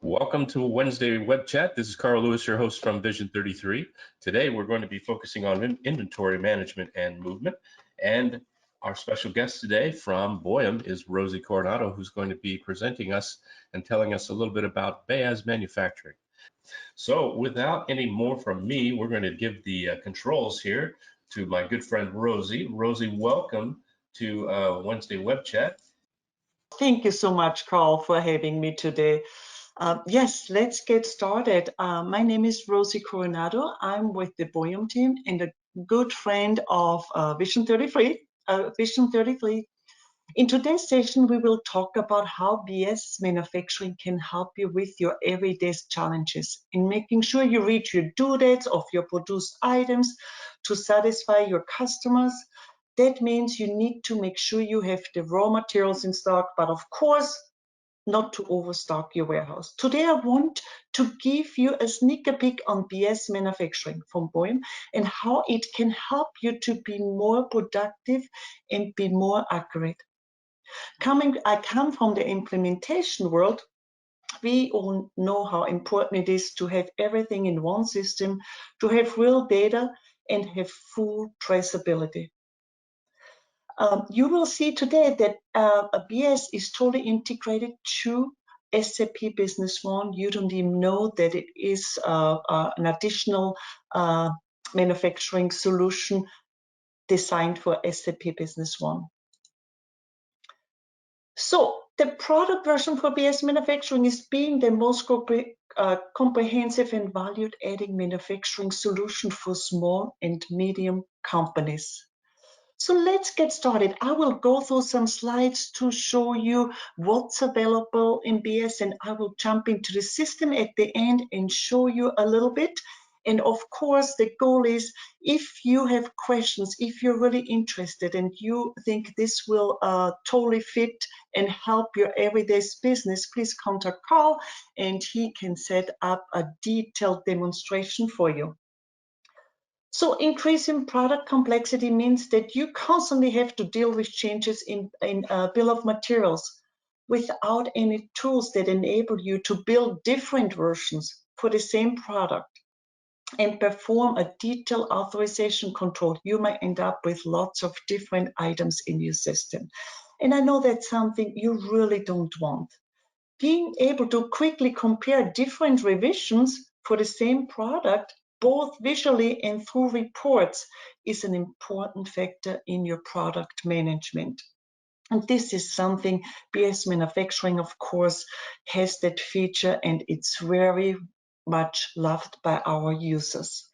Welcome to Wednesday Web Chat. This is Carl Lewis, your host from Vision 33. Today, we're going to be focusing on inventory management and movement. And our special guest today from Boyum is Rosi Coronado, who's going to be presenting us and telling us a little bit about BEAS manufacturing. So without any more from me, we're going to give the controls here to my good friend Rosi. Rosi, welcome to Wednesday Web Chat. Thank you so much, Carl, for having me today. Yes, let's get started. My name is Rosi Coronado. I'm with the Boyum team and a good friend of Vision 33. In today's session, we will talk about how BEAS manufacturing can help you with your everyday challenges in making sure you reach your due dates of your produced items to satisfy your customers. That means you need to make sure you have the raw materials in stock, but of course, not to overstock your warehouse. Today, I want to give you a sneak peek on BEAS manufacturing from Boyum and how it can help you to be more productive and be more accurate. I come from the implementation world. We all know how important it is to have everything in one system, to have real data and have full traceability. You will see today that BEAS is totally integrated to SAP Business One. You don't even know that it is an additional manufacturing solution designed for SAP Business One. So the product version for BEAS manufacturing is being the most comprehensive and value-adding manufacturing solution for small and medium companies. So let's get started. I will go through some slides to show you what's available in BEAS, and I will jump into the system at the end and show you a little bit. And of course, the goal is if you have questions, if you're really interested and you think this will totally fit and help your everyday business, please contact Carl and he can set up a detailed demonstration for you. So increasing product complexity means that you constantly have to deal with changes in bill of materials without any tools that enable you to build different versions for the same product and perform a detailed authorization control. You might end up with lots of different items in your system. And I know that's something you really don't want. Being able to quickly compare different revisions for the same product, both visually and through reports, is an important factor in your product management. And this is something BEAS manufacturing, of course, has that feature, and it's very much loved by our users.